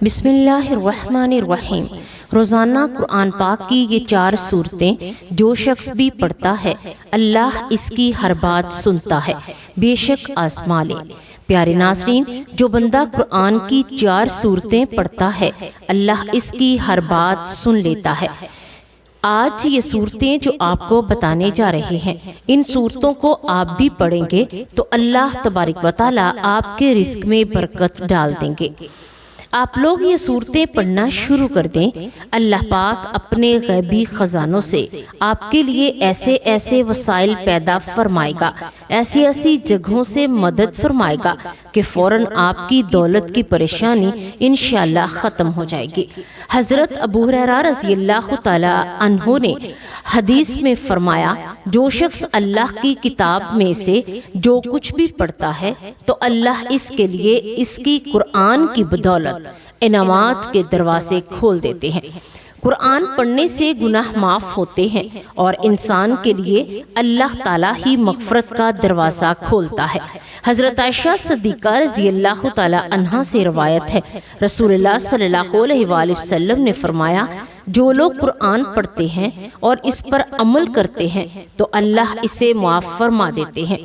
بسم اللہ الرحمن الرحیم۔ روزانہ قرآن پاک کی یہ 4 صورتیں جو شخص بھی پڑھتا ہے اللہ اس کی ہر بات سنتا ہے، بے شک آزما لے۔ پیارے ناظرین، جو بندہ قرآن کی 4 صورتیں پڑھتا ہے اللہ اس کی ہر بات سن لیتا ہے۔ آج یہ صورتیں جو آپ کو بتانے جا رہے ہیں، ان صورتوں کو آپ بھی پڑھیں گے تو اللہ تبارک و تعالی آپ کے رزق میں برکت ڈال دیں گے۔ آپ لوگ یہ صورتیں پڑھنا شروع کر دیں، اللہ پاک اپنے غیبی خزانوں سے آپ کے لیے ایسے ایسے وسائل پیدا فرمائے گا، ایسی ایسی جگہوں سے مدد فرمائے گا کہ فوراً آپ کی دولت کی پریشانی انشاءاللہ ختم ہو جائے گی۔ حضرت ابو ہریرہ رضی اللہ تعالی عنہ نے حدیث میں فرمایا، جو شخص اللہ کی کتاب میں سے جو کچھ بھی پڑھتا ہے تو اللہ اس کے لیے اس کی قرآن کی بدولت انعامات کے دروازے کھول دیتے ہیں۔ قرآن پڑھنے سے گناہ معاف ہوتے ہیں اور انسان کے لیے اللہ تعالیٰ ہی مغفرت کا دروازہ کھولتا ہے۔ حضرت عائشہ صدیقہ رضی اللہ تعالی عنہا سے روایت ہے، رسول اللہ صلی اللہ علیہ وآلہ وسلم نے فرمایا، جو لوگ قرآن پڑھتے ہیں اور اس پر عمل کرتے ہیں تو اللہ اسے معاف فرما دیتے ہیں۔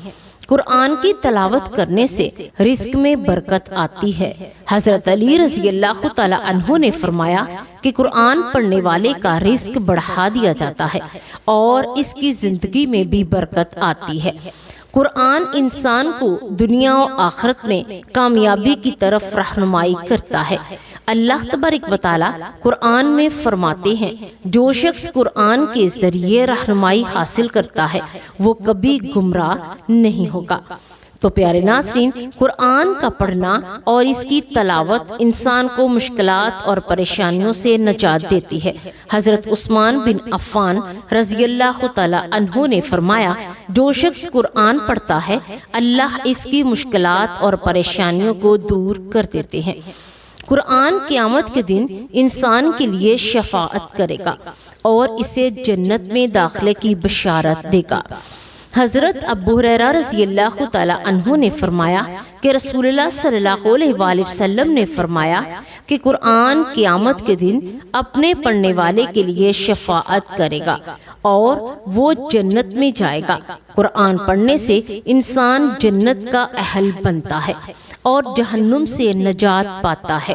قرآن کی تلاوت کرنے سے رزق میں برکت آتی ہے۔ حضرت علی رضی اللہ تعالی عنہ نے فرمایا کہ قرآن پڑھنے والے کا رزق بڑھا دیا جاتا ہے اور اس کی زندگی میں بھی برکت آتی ہے۔ قرآن انسان کو دنیا و آخرت میں کامیابی کی طرف رہنمائی کرتا ہے۔ اللہ تبارک و تعالی قرآن میں فرماتے ہیں، جو شخص قرآن کے ذریعے رہنمائی حاصل کرتا ہے وہ کبھی گمراہ نہیں ہوگا۔ تو پیارے ناظرین، قرآن کا پڑھنا اور اس کی تلاوت انسان کو مشکلات اور پریشانیوں سے نجات دیتی ہے۔ حضرت عثمان بن عفان رضی اللہ تعالی عنہ نے فرمایا، جو شخص قرآن پڑھتا ہے اللہ اس کی مشکلات اور پریشانیوں کو دور کر دیتے ہیں۔ قرآن قیامت کے دن انسان کے لیے شفاعت کرے گا اور اسے جنت میں داخلے کی بشارت دے گا۔ حضرت ابو ہریرہ رضی اللہ تعالی عنہ نے فرمایا کہ رسول اللہ صلی اللہ علیہ وآلہ وسلم نے فرمایا کہ قرآن قیامت کے دن اپنے پڑھنے والے کے لیے شفاعت کرے گا اور وہ جنت میں جائے گا۔ قرآن پڑھنے سے انسان جنت کا اہل بنتا ہے اور جہنم سے نجات پاتا ہے۔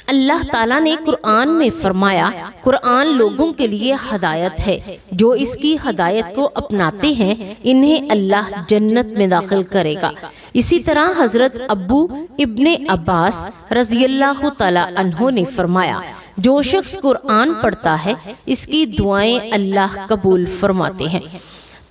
اللہ تعالیٰ نے قرآن میں فرمایا، قرآن لوگوں کے لیے ہدایت ہے، جو اس کی ہدایت کو اپناتے ہیں انہیں اللہ جنت میں داخل کرے گا۔ اسی طرح حضرت ابو ابن عباس رضی اللہ تعالی عنہ نے فرمایا، جو شخص قرآن پڑھتا ہے اس کی دعائیں اللہ قبول فرماتے ہیں۔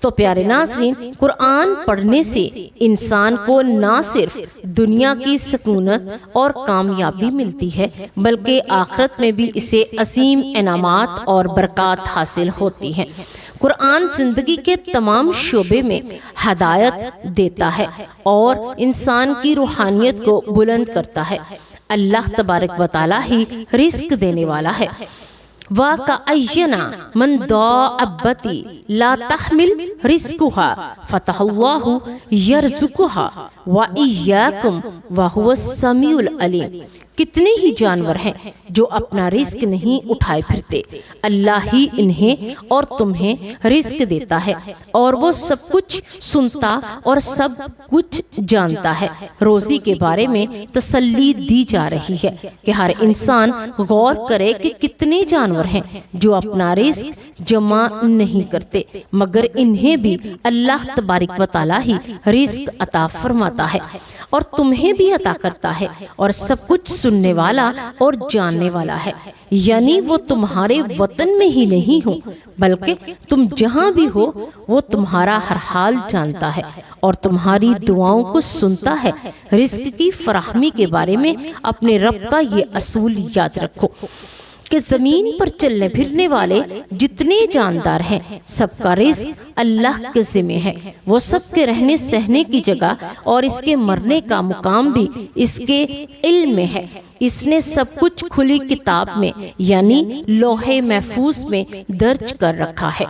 تو پیارے ناظرین، قرآن پڑھنے سے انسان کو نہ صرف دنیا کی سکونت اور کامیابی ملتی ہے بلکہ آخرت میں بھی اسے عظیم انعامات اور برکات حاصل ہوتی ہیں۔ قرآن زندگی کے تمام شعبے میں ہدایت دیتا ہے اور انسان کی روحانیت کو بلند کرتا ہے۔ اللہ تبارک و تعالی ہی رزق دینے والا ہے۔ وَكَأَيِّنَ مِن دَابَّةٍ لَا تَحْمِلُ رِزْقَهَا فَتَحَ اللَّهُ يَرْزُقُهَا وَإِيَّاكُمْ وَهُوَ السَّمِيعُ الْعَلِيمُ۔ کتنے ہی جانور ہیں جو اپنا رزق نہیں اٹھائے پھرتے، اللہ ہی انہیں اور تمہیں رزق دیتا ہے اور وہ سب کچھ سنتا اور سب کچھ جانتا ہے۔ روزی کے بارے میں تسلی دی جا رہی ہے کہ ہر انسان غور کرے کہ کتنے جانور ہیں جو اپنا رزق جمع نہیں کرتے مگر انہیں بھی اللہ تبارک و تعالی ہی رزق عطا فرماتا ہے اور تمہیں بھی عطا کرتا ہے اور سب کچھ سننے والا اور جاننے والا ہے۔ یعنی وہ تمہارے وطن میں ہی نہیں ہو بلکہ تم جہاں بھی ہو وہ تمہارا ہر حال جانتا ہے اور تمہاری دعاؤں کو سنتا ہے۔ رزق کی فراہمی کے بارے میں اپنے رب کا یہ اصول یاد رکھو کہ زمین پر چلنے پھرنے والے جتنے جاندار ہیں سب کا رزق اللہ کے ذمہ ہے۔ وہ سب کے رہنے سہنے کی جگہ اور اس کے مرنے کا مقام بھی اس کے علم میں ہے۔ اس نے سب کچھ کھلی کتاب میں یعنی لوح محفوظ میں درج کر رکھا ہے۔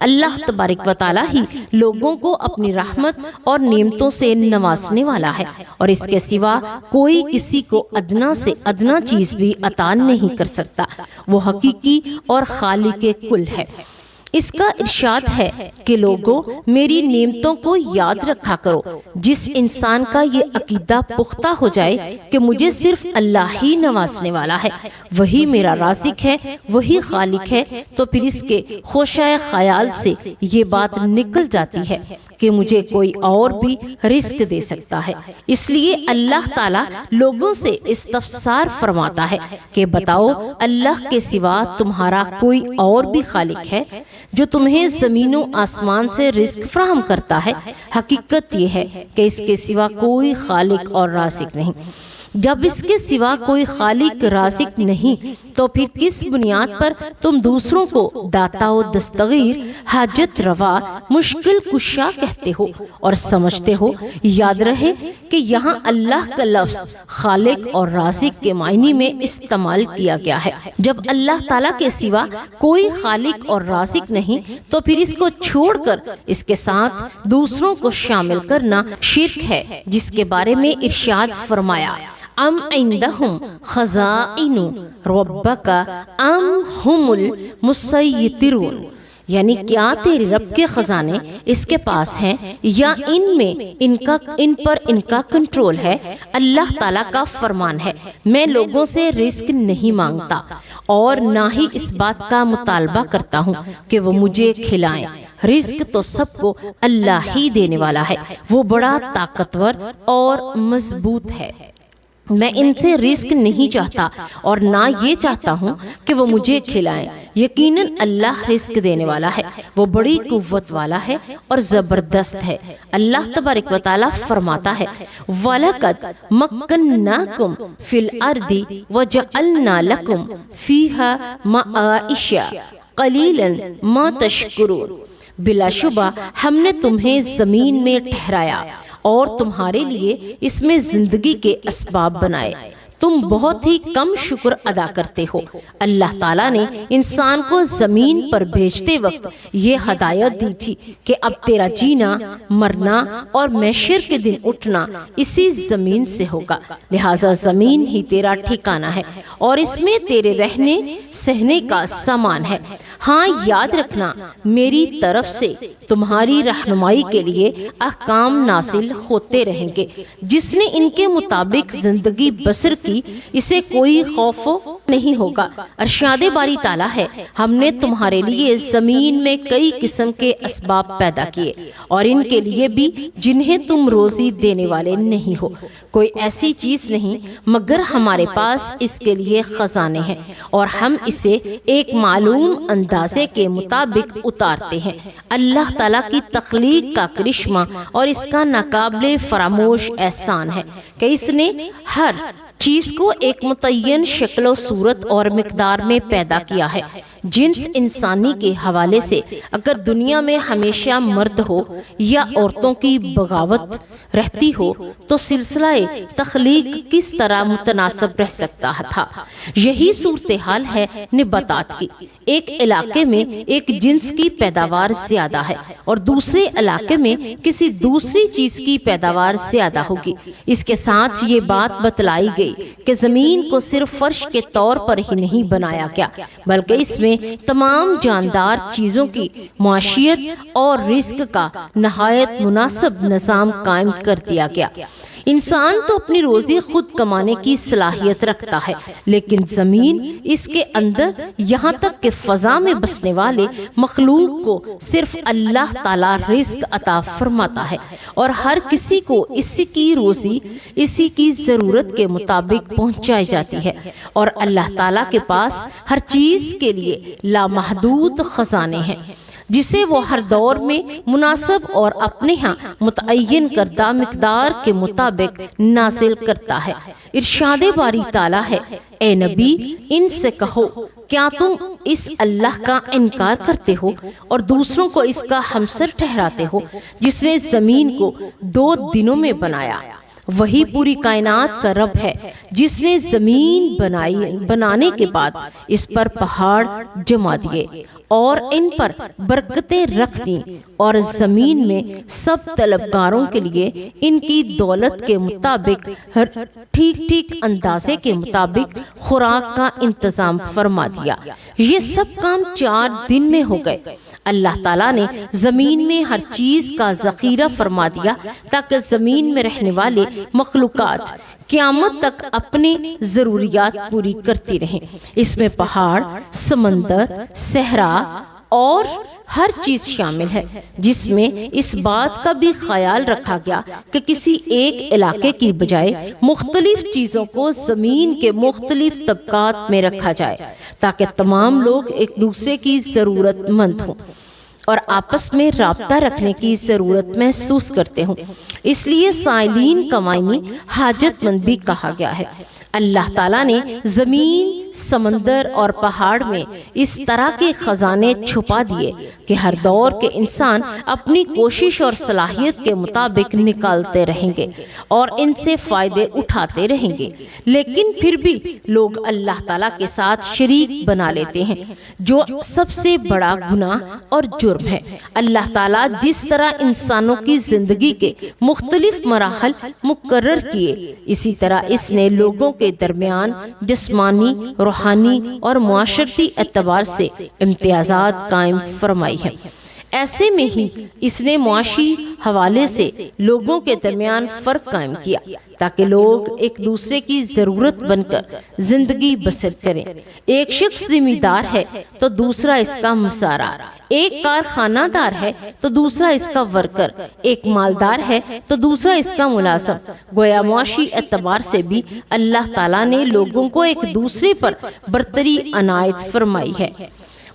اللہ تبارک و تعالیٰ ہی لوگوں کو اپنی رحمت اور نعمتوں سے نوازنے والا ہے، اور اس کے سوا کوئی کسی کو ادنا سے ادنا چیز بھی عطا نہیں کر سکتا۔ وہ حقیقی اور خالق کل ہے۔ اس کا ارشاد ہے کہ لوگوں میری نعمتوں کو یاد رکھا کرو۔ جس انسان کا یہ عقیدہ پختہ ہو جائے کہ مجھے صرف اللہ ہی نوازنے والا ہے، وہی میرا رازق ہے، وہی خالق ہے، تو پھر اس کے خوشۂ خیال سے یہ بات نکل جاتی ہے کہ مجھے کوئی اور بھی رزق دے سکتا ہے۔ اس لیے اللہ تعالیٰ لوگوں سے استفسار فرماتا ہے کہ بتاؤ اللہ کے سوا تمہارا کوئی اور بھی خالق ہے جو تمہیں زمین و آسمان سے رزق فراہم کرتا ہے؟ حقیقت یہ ہے کہ اس کے سوا کوئی خالق اور رازق نہیں۔ جب اس کے سوا کوئی خالق رازق نہیں تو پھر کس بنیاد پر تم دوسروں کو داتا و دستگیر، حاجت روا، مشکل کشا کہتے ہو اور سمجھتے ہو؟ یاد رہے کہ یہاں اللہ کا لفظ خالق اور رازق کے معنی میں استعمال کیا گیا ہے۔ جب اللہ تعالیٰ کے سوا کوئی خالق اور رازق نہیں تو پھر اس کو چھوڑ کر اس کے ساتھ دوسروں کو شامل کرنا شرک ہے، جس کے بارے میں ارشاد فرمایا ام عندہم خزائن ربک ام ہم المسیطرون، یعنی کیا تیرے رب کے خزانے اس کے پاس ہیں یا ان پر ان کا کنٹرول ہے؟ اللہ تعالیٰ کا فرمان ہے میں لوگوں سے رزق نہیں مانگتا اور نہ ہی اس بات کا مطالبہ کرتا ہوں کہ وہ مجھے کھلائیں۔ رزق تو سب کو اللہ ہی دینے والا ہے، وہ بڑا طاقتور اور مضبوط ہے۔ میں ان سے رزق نہیں چاہتا اور نہ یہ چاہتا ہوں کہ وہ مجھے کھلائیں۔ یقیناً اللہ رزق دینے والا ہے، وہ بڑی قوت والا ہے اور زبردست ہے۔ اللہ تبارک و تعالیٰ فرماتا ہے وَلَقَدْ مَكَّنَّاكُمْ فِي الْأَرْضِ وَجَعَلْنَا لَكُمْ فِيهَا مَعَائِشَ قَلِيلًا مَا تَشْكُرُونَ، بلا شبہ ہم نے تمہیں زمین میں ٹھہرایا اور تمہارے لیے اس میں زندگی کے اسباب بنائے، تم بہت ہی کم شکر ادا کرتے ہو۔ اللہ تعالیٰ نے انسان کو زمین پر بھیجتے وقت یہ ہدایت دی تھی کہ اب تیرا جینا، مرنا اور محشر کے دن اٹھنا اسی زمین سے ہوگا، لہٰذا زمین ہی تیرا ٹھکانہ ہے اور اس میں تیرے رہنے سہنے کا سامان ہے۔ ہاں یاد رکھنا میری طرف سے تمہاری رہنمائی کے لیے احکام نازل ہوتے رہیں گے۔ جس نے ان کے مطابق زندگی بسر کی اسے کوئی خوف نہیں ہوگا۔ ارشاد باری تعالیٰ ہے ہم نے تمہارے لیے زمین میں کئی قسم کے اسباب پیدا کیے اور ان کے لیے بھی جنہیں تم روزی دینے والے نہیں ہو۔ کوئی ایسی چیز نہیں مگر ہمارے پاس اس کے لیے خزانے ہیں اور ہم اسے ایک معلوم اندازے کے مطابق اتارتے ہیں۔ اللہ تعالیٰ کی تخلیق کا کرشمہ اور اس کا ناقابل فراموش احسان ہے کہ اس نے ہر چیز کو ایک متعین شکل و صورت اور مقدار میں پیدا کیا ہے۔ جنس انسانی کے حوالے سے اگر دنیا میں ہمیشہ مرد ہو یا عورتوں کی بغاوت رہتی ہو تو سلسلہ تخلیق کس طرح متناسب رہ سکتا تھا؟ یہی صورتحال ہے نباتات کی۔ ایک علاقے میں ایک جنس کی پیداوار زیادہ ہے اور دوسرے علاقے میں کسی دوسری چیز کی پیداوار زیادہ ہوگی۔ اس کے ساتھ یہ بات بتلائی گئی کہ زمین کو صرف فرش کے طور پر ہی نہیں بنایا گیا بلکہ اس میں تمام جاندار چیزوں کی معاشیت اور رزق کا نہایت مناسب نظام قائم کر دیا گیا۔ انسان تو اپنی روزی خود کمانے کی صلاحیت رکھتا ہے لیکن زمین اس کے اندر یہاں تک کہ فضا میں بسنے والے مخلوق کو صرف اللہ تعالیٰ رزق عطا فرماتا ہے اور ہر کسی کو اسی کی روزی اسی کی ضرورت کے مطابق پہنچائی جاتی ہے اور اللہ تعالیٰ کے پاس ہر چیز کے لیے لامحدود خزانے ہیں جسے وہ ہر دور میں مناسب اور اپنے ہاں متعین کردہ مقدار کے مطابق نازل کرتا ہے۔ ارشاد باری تعالیٰ ہے اے نبی ان سے کہو کیا تم اس اللہ کا انکار کرتے ہو اور دوسروں کو اس کا ہمسر ٹھہراتے ہو جس نے زمین کو 2 دنوں میں بنایا وہی پوری کائنات کا رب ہے جس نے زمین بنانے کے بعد اس پر پہاڑ جما دیے اور ان پر برکتیں رکھ دیں اور زمین میں سب طلبگاروں کے لیے ان کی دولت کے مطابق ٹھیک اندازے کے مطابق خوراک کا انتظام فرما دیا۔ یہ سب کام 4 دن میں ہو گئے۔ اللہ تعالیٰ نے زمین میں ہر چیز کا ذخیرہ فرما دیا تاکہ زمین میں رہنے والے مخلوقات قیامت تک اپنی ضروریات پوری کرتی رہیں۔ اس میں پہاڑ، سمندر، صحرا اور ہر چیز شامل ہے، جس میں اس بات کا بھی خیال رکھا گیا کہ کسی ایک علاقے کی بجائے مختلف چیزوں کو زمین کے مختلف طبقات میں رکھا جائے تاکہ تمام لوگ ایک دوسرے کی ضرورت مند ہوں اور آپس میں رابطہ رکھنے کی ضرورت محسوس کرتے ہوں۔ اس لیے سائلین کا معنی حاجت مند بھی کہا گیا ہے۔ اللہ تعالیٰ نے زمین، سمندر اور پہاڑ میں اس طرح کے خزانے چھپا دیے کہ ہر دور کے انسان اپنی کوشش اور صلاحیت کے مطابق نکالتے رہیں گے اور ان سے فائدے اٹھاتے رہیں گے، لیکن پھر بھی لوگ اللہ تعالیٰ کے ساتھ شریک بنا لیتے ہیں، جو سب سے بڑا گناہ اور جرم ہے۔ اللہ تعالیٰ جس طرح انسانوں کی زندگی کے مختلف مراحل مقرر کیے، اسی طرح اس نے لوگوں کے درمیان جسمانی، روحانی اور معاشرتی اعتبار سے امتیازات قائم فرمائی ہیں۔ ایسے میں ہی اس نے معاشی حوالے سے لوگوں کے درمیان فرق قائم کیا تاکہ لوگ ایک دوسرے کی ضرورت بن کر زندگی بسر کریں۔ ایک شخص ذمہ دار ہے تو دوسرا اس کا مسارہ، ایک کارخانہ دار ہے تو دوسرا اس کا ورکر، ایک مالدار ہے تو دوسرا اس کا ملازم۔ گویا معاشی اعتبار سے بھی اللہ تعالیٰ نے لوگوں کو ایک دوسرے پر برتری عنایت فرمائی ہے۔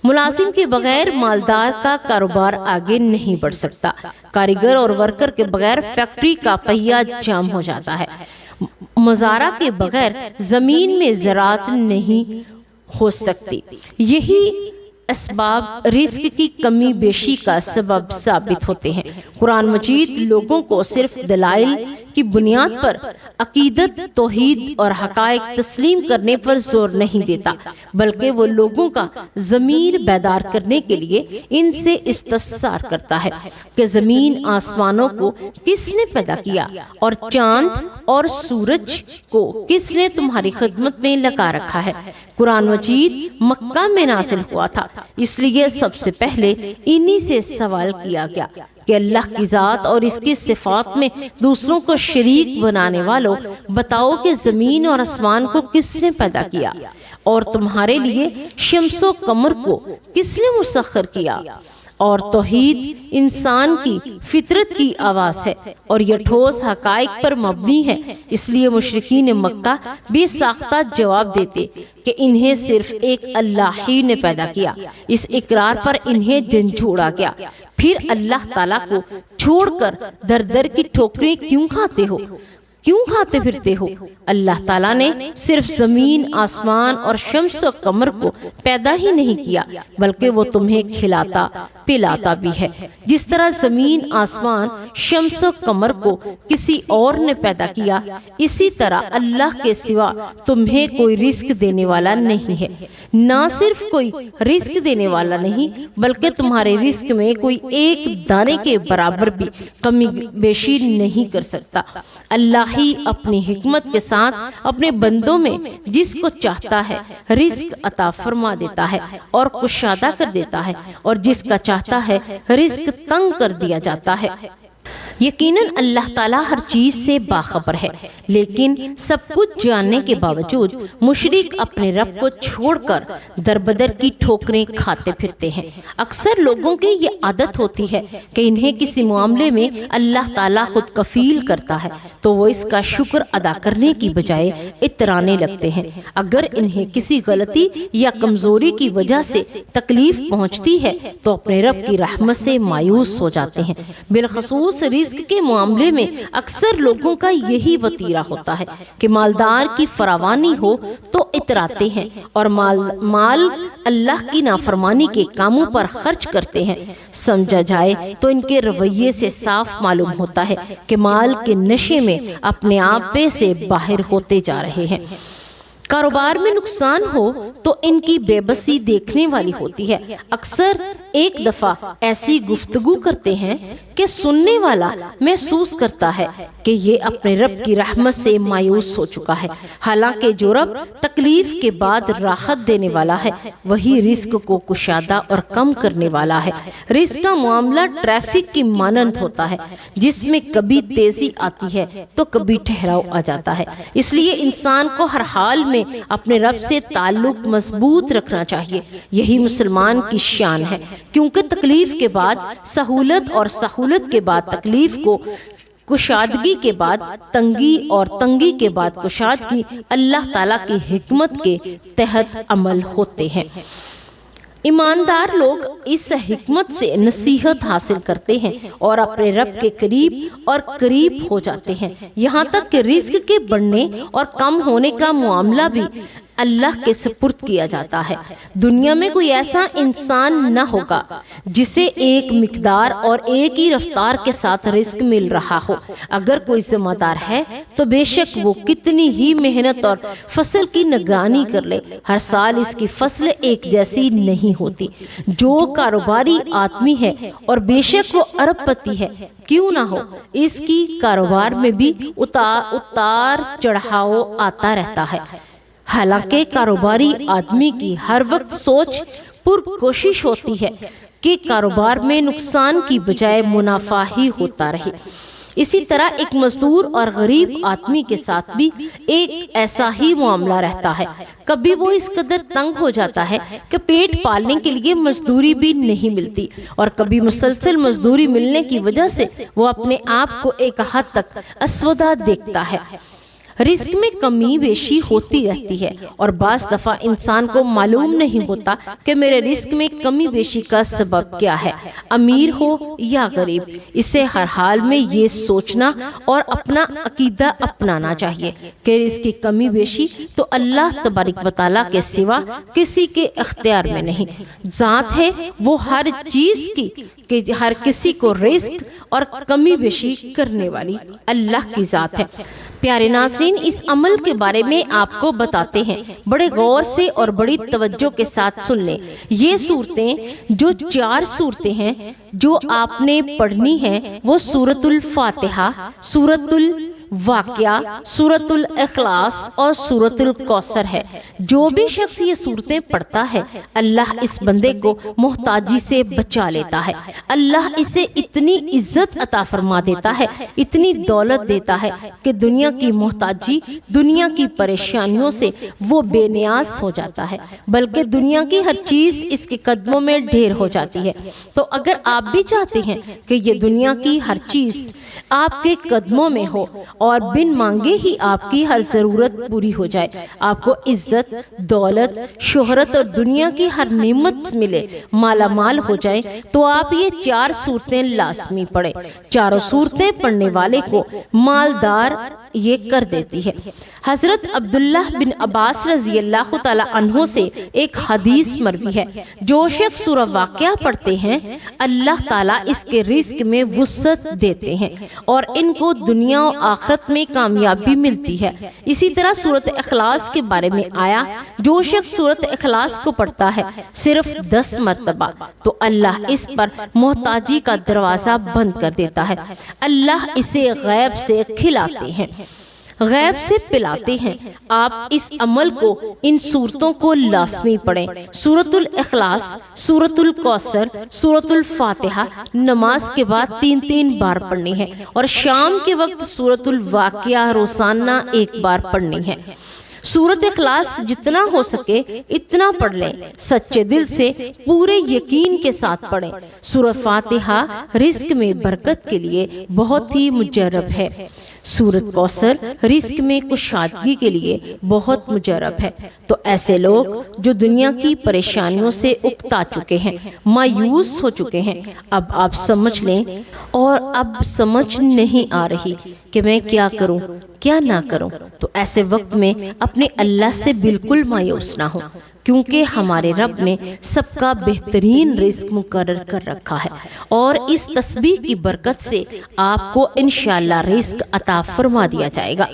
ملازم کے بغیر مالدار کا کاروبار آگے نہیں بڑھ سکتا۔ کاریگر اور ورکر کے بغیر فیکٹری کا پہیہ جام ہو جاتا ہے۔ مزارع کے بغیر زمین میں زراعت نہیں ہو سکتی۔ یہی اسباب رزق کی کمی بیشی کا سبب ثابت ہوتے ہیں۔ قرآن مجید لوگوں کو صرف دلائل کی بنیاد پر عقیدت، توحید اور حقائق تسلیم کرنے پر زور نہیں دیتا، بلکہ وہ لوگوں کا ضمیر بیدار کرنے کے لیے ان سے استفسار کرتا ہے کہ زمین آسمانوں کو کس نے پیدا کیا اور چاند اور سورج کو کس نے تمہاری خدمت میں لگا رکھا ہے۔ قرآن مجید مکہ میں نازل ہوا تھا، اس لیے سب سے پہلے انہی سے سوال کیا گیا کہ اللہ کی ذات اور اس کی صفات میں دوسروں کو شریک بنانے والوں، بتاؤ کہ زمین اور آسمان کو کس نے پیدا کیا اور تمہارے لیے شمس و قمر کو کس نے مسخر کیا؟ اور توحید انسان کی فطرت کی آواز ہے اور یہ ٹھوس حقائق پر مبنی ہے۔ اس لیے مشرکین مکہ بے ساختہ جواب دیتے کہ انہیں صرف ایک اللہ ہی نے پیدا کیا۔ اس اقرار پر انہیں جھنجھوڑا گیا۔ پھر اللہ تعالیٰ کو چھوڑ کر در در کی ٹھوکریں کیوں کھاتے پھرتے ہو؟ اللہ تعالیٰ نے صرف زمین، آسمان اور شمس و قمر کو پیدا ہی نہیں کیا، بلکہ وہ تمہیں کھلاتا پلاتا بھی ہے۔ جس طرح زمین، آسمان، شمس و قمر کو کسی اور نے پیدا کیا، اسی طرح اللہ کے سوا تمہیں کوئی رزق دینے والا نہیں ہے۔ نہ صرف کوئی رزق دینے والا نہیں، بلکہ تمہارے رزق میں کوئی ایک دانے کے برابر بھی کمی بیشی نہیں کر سکتا۔ اللہ ہی اپنی حکمت کے ساتھ اپنے بندوں میں جس کو چاہتا ہے رزق عطا فرما دیتا ہے اور کشادہ کر دیتا ہے، اور جس کا چاہتا ہے رزق تنگ کر دیا جاتا ہے۔ یقیناً اللہ تعالیٰ ہر چیز سے باخبر ہے، لیکن سب کچھ جاننے کے باوجود مشرک اپنے رب کو چھوڑ کر دربدر کی ٹھوکریں کھاتے پھرتے ہیں۔ اکثر لوگوں کی یہ عادت ہوتی ہے کہ انہیں کسی معاملے میں اللہ تعالیٰ خود کفیل کرتا ہے تو وہ اس کا شکر ادا کرنے کی بجائے اترانے لگتے ہیں۔ اگر انہیں کسی غلطی یا کمزوری کی وجہ سے تکلیف پہنچتی ہے تو اپنے رب کی رحمت سے مایوس ہو جاتے ہیں۔ بالخصوص رزق کے معاملے میں اکثر لوگوں کا یہی وتیرہ ہوتا ہے کہ مالدار کی فراوانی ہو تو اتراتے ہیں اور مال اللہ کی نافرمانی کے کاموں پر خرچ کرتے ہیں، سمجھا جائے تو ان کے رویے سے صاف معلوم ہوتا ہے کہ مال کے نشے میں اپنے آپ پہ سے باہر ہوتے جا رہے ہیں۔ کاروبار میں نقصان ہو تو ان کی بے بسی دیکھنے والی ہوتی ہے۔ اکثر ایک دفعہ ایسی گفتگو کرتے ہیں کہ سننے والا محسوس کرتا ہے کہ یہ اپنے رب کی رحمت سے مایوس ہو چکا ہے، حالانکہ جو رب تکلیف کے بعد راحت دینے والا ہے وہی رزق کو کشادہ اور کم کرنے والا ہے۔ رزق کا معاملہ ٹریفک کی مانند ہوتا ہے جس میں کبھی تیزی آتی ہے تو کبھی ٹھہراؤ آ جاتا ہے، اس لیے انسان کو ہر حال میں اپنے رب سے تعلق مضبوط رکھنا چاہیے۔ یہی مسلمان کی شان ہے، کیونکہ تکلیف کے بعد سہولت اور سہولت کے بعد تکلیف کو، کشادگی کے بعد تنگی اور تنگی کے بعد کشادگی اللہ تعالیٰ کی حکمت کے تحت عمل ہوتے ہیں۔ ایماندار لوگ اس حکمت سے نصیحت حاصل کرتے ہیں اور اپنے رب کے قریب اور قریب ہو جاتے ہیں، یہاں تک کہ رزق کے بڑھنے اور کم ہونے کا معاملہ بھی اللہ کے سپرد کیا جاتا ہے۔ دنیا میں کوئی ایسا انسان نہ ہوگا جسے ایک مقدار اور ایک ہی رفتار کے ساتھ رزق مل رہا ہو۔ اگر کوئی ذمہ دار ہے تو بے شک وہ کتنی ہی محنت اور فصل کی نگرانی کر لے، ہر سال اس کی فصل ایک جیسی نہیں ہوتی۔ جو کاروباری آدمی ہے اور بے شک وہ ارب پتی ہے کیوں نہ ہو، اس کی کاروبار میں بھی اتار چڑھاؤ آتا رہتا ہے۔ حالانکہ کاروباری آدمی کی ہر وقت سوچ پر کوشش ہوتی ہے کہ کاروبار میں نقصان کی بجائے منافع ہی ہوتا رہے۔ اسی طرح ایک مزدور اور غریب آدمی کے ساتھ بھی ایک ایسا ہی معاملہ رہتا ہے۔ کبھی وہ اس قدر تنگ ہو جاتا ہے کہ پیٹ پالنے کے لیے مزدوری بھی نہیں ملتی، اور کبھی مسلسل مزدوری ملنے کی وجہ سے وہ اپنے آپ کو ایک حد تک اسودہ دیکھتا ہے۔ رزق میں کمی بیشی ہوتی رہتی ہے اور بعض دفعہ انسان کو معلوم نہیں ہوتا کہ میرے رزق میں کمی بیشی کا سبب کیا ہے، امیر ہو یا غریب۔ اسے ہر حال میں یہ سوچنا اور اپنا عقیدہ اپنانا چاہیے کہ رزق کی کمی بیشی تو اللہ تبارک و تعالیٰ کے سوا کسی کے اختیار میں نہیں۔ ذات ہے وہ ہر چیز کی کہ ہر کسی کو رزق اور کمی بیشی کرنے والی اللہ کی ذات ہے۔ پیارے ناظرین، اس عمل کے بارے میں آپ کو بتاتے ہیں، بڑے غور سے اور بڑی توجہ کے ساتھ سن لیں۔ یہ صورتیں جو 4 صورتیں ہیں جو آپ نے پڑھنی ہیں وہ سورۃ الفاتحہ، سورۃ الواقعہ، سورۃ الاخلاص اور سورۃ الکوثر ہے۔ جو بھی شخص یہ صورتیں پڑھتا ہے اللہ اس بندے کو محتاجی سے بچا لیتا ہے، اللہ اسے اتنی عزت عطا فرما دیتا ہے، اتنی دولت دیتا ہے کہ دنیا کی محتاجی، دنیا کی پریشانیوں سے وہ بے نیاز ہو جاتا ہے، بلکہ دنیا کی ہر چیز اس کے قدموں میں ڈھیر ہو جاتی ہے۔ تو اگر آپ بھی چاہتے ہیں کہ یہ دنیا کی ہر چیز آپ کے قدموں میں ہو اور بن مانگے ہی آپ کی ہر ضرورت پوری ہو جائے، آپ کو عزت، دولت، شہرت اور دنیا کی ہر نعمت ملے، مالا مال ہو جائیں، تو آپ یہ 4 صورتیں لازمی پڑھیں۔ چاروں صورتیں پڑھنے والے کو مالدار یہ کر دیتی ہے۔ حضرت عبداللہ بن عباس رضی اللہ تعالیٰ عنہ سے ایک حدیث مروی ہے، جو شخص سورہ واقعہ پڑھتے ہیں اللہ تعالیٰ اس کے رزق میں وسعت دیتے ہیں اور ان کو دنیا و آخرت میں کامیابی ملتی ہے۔ اسی طرح سورۃ اخلاص کے بارے میں آیا، جو شخص سورۃ اخلاص کو پڑھتا ہے صرف 10 مرتبہ تو اللہ اس پر محتاجی کا دروازہ بند کر دیتا ہے، اللہ اسے غیب سے کھلاتے ہیں، غیب سے پلاتے ہیں۔ آپ اس عمل کو، ان صورتوں کو لازمی پڑھیں۔ سورۃ الاخلاص، سورۃ الکوثر، سورۃ الفاتحہ نماز کے بعد 3 بار پڑھنی ہے اور شام کے وقت سورۃ الواقعہ روزانہ 1 بار پڑھنی ہے۔ سورۃ اخلاص جتنا ہو سکے اتنا پڑھ لیں، سچے دل سے پورے یقین کے ساتھ پڑھیں۔ سورۃ فاتحہ رزق میں برکت کے لیے بہت ہی مجرب ہے۔ سورۃ کوثر رزق میں کشادگی کے لیے بہت مجرب ہے۔ تو ایسے لوگ جو دنیا کی پریشانیوں سے اکتا چکے ہیں، مایوس ہو چکے ہیں، اب آپ سمجھ لیں، اور اب سمجھ نہیں آ رہی کہ میں کیا کروں کیا نہ کروں، تو ایسے وقت میں اپنے اللہ سے بالکل مایوس نہ ہو، کیونکہ ہمارے رب نے سب کا بہترین رزق مقرر کر رکھا ہے، اور اس تسبیح کی برکت سے آپ کو انشاءاللہ رزق عطا فرما دیا جائے گا۔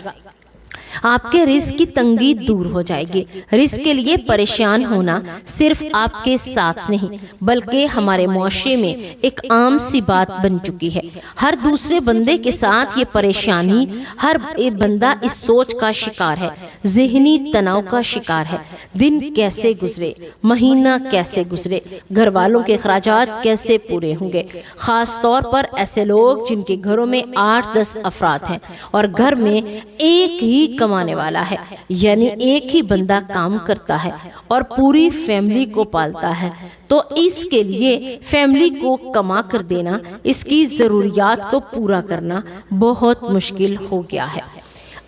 آپ کے رزق کی تنگی دور ہو جائے گی۔ رزق کے لیے پریشان ہونا صرف آپ کے ساتھ نہیں بلکہ ہمارے معاشرے میں ایک عام سی بات بن چکی ہے۔ ہر دوسرے بندے کے ساتھ یہ پریشانی، ہر بندہ اس سوچ کا شکار ہے، ذہنی تناؤ کا شکار ہے، دن کیسے گزرے، مہینہ کیسے گزرے، گھر والوں کے اخراجات کیسے پورے ہوں گے۔ خاص طور پر ایسے لوگ جن کے گھروں میں 8-10 افراد ہیں اور گھر میں ایک ہی کمانے والا ہے، یعنی ایک ہی بندہ کام کرتا ہے اور پوری فیملی کو پالتا ہے، تو اس کے لیے فیملی کو کما کر دینا، اس کی ضروریات کو پورا کرنا بہت مشکل ہو گیا ہے۔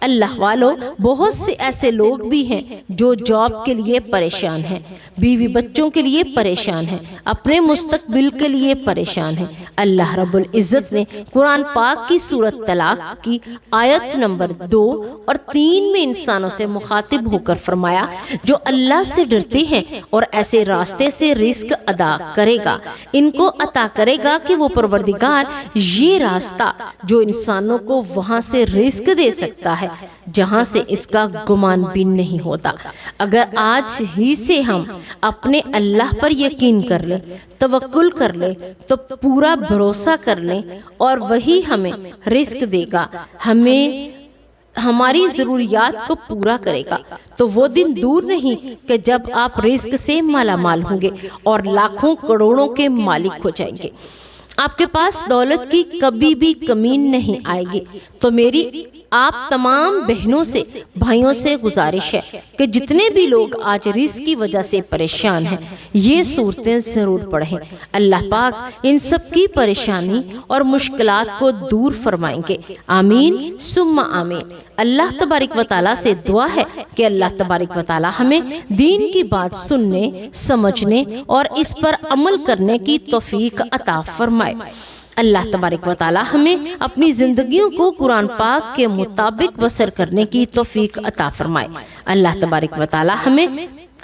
اللہ والو، بہت سے ایسے لوگ بھی ہیں جو جاب کے لیے پریشان ہیں، بیوی بچوں کے لیے پریشان ہیں، اپنے مستقبل کے لیے پریشان ہیں۔ اللہ رب العزت نے قرآن پاک کی سورۃ طلاق کی آیت نمبر 2 اور 3 میں انسانوں سے مخاطب ہو کر فرمایا، جو اللہ سے ڈرتے ہیں اور ایسے راستے سے رزق ادا کرے گا، ان کو عطا کرے گا کہ وہ پروردگار یہ راستہ جو انسانوں کو وہاں سے رزق دے سکتا ہے جہاں سے اس کا گمان بھی نہیں ہوتا۔ اگر آج ہی سے ہم اپنے اللہ پر یقین کر لیں، توکل کر لیں، تو پورا بھروسہ کر لیں اور وہی ہمیں رزق دے گا، ہماری ضروریات کو پورا کرے گا، تو وہ دن دور نہیں کہ جب آپ رزق سے مالا مال ہوں گے اور لاکھوں کروڑوں کے مالک ہو جائیں گے۔ آپ کے پاس دولت کی کبھی بھی کمی نہیں آئے گی۔ تو میری آپ تمام بہنوں سے، بھائیوں سے گزارش ہے کہ جتنے بھی لوگ آج رزق کی وجہ سے پریشان ہیں، یہ صورتیں ضرور پڑھیں۔ اللہ پاک ان سب کی پریشانی اور مشکلات کو دور فرمائیں گے۔ آمین ثم آمین۔ اللہ تبارک و تعالیٰ سے دعا ہے کہ اللہ تبارک و تعالیٰ ہمیں دین کی بات سننے، سمجھنے اور اس پر عمل کرنے کی توفیق عطا فرمائے۔ اللہ تبارک و تعالیٰ ہمیں اپنی زندگیوں کو قرآن پاک کے مطابق بسر کرنے کی توفیق عطا فرمائے۔ اللہ تبارک و تعالیٰ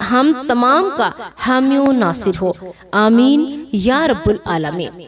ہم تمام کا حامی و ناصر ہو۔ آمین یا رب العالمین۔